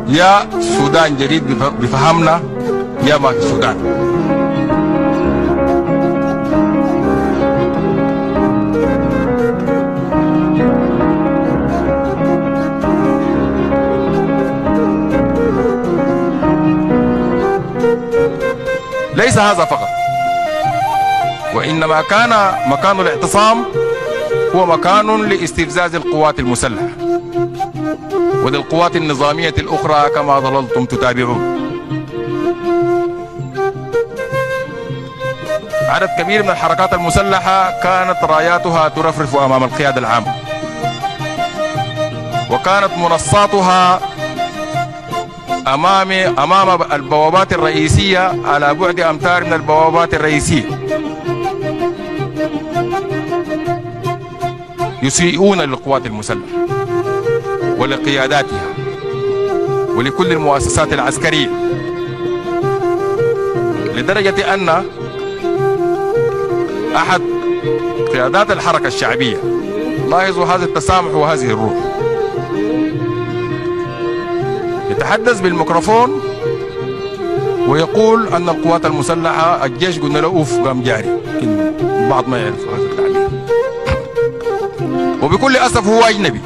يا سودان جديد بفهمنا يا ما في السودان. ليس هذا فقط، وإنما كان مكان الاعتصام هو مكان لاستفزاز القوات المسلحة وللقوات النظامية الأخرى كما ظللتم تتابعون. عدد كبير من الحركات المسلحة كانت راياتها ترفرف أمام القيادة العامة، وكانت منصاتها أمام البوابات الرئيسية على بعد أمتار من البوابات الرئيسية، يسيئون للقوات المسلحة ولقياداتها ولكل المؤسسات العسكرية، لدرجة أن أحد قيادات الحركة الشعبية، لاحظوا هذا التسامح وهذه الروح، يتحدث بالميكروفون ويقول أن القوات المسلحة الجيش قلنا له أوف قام جاري، لكن بعض ما يعرف هذا التعبير، وبكل أسف هو أجنبي.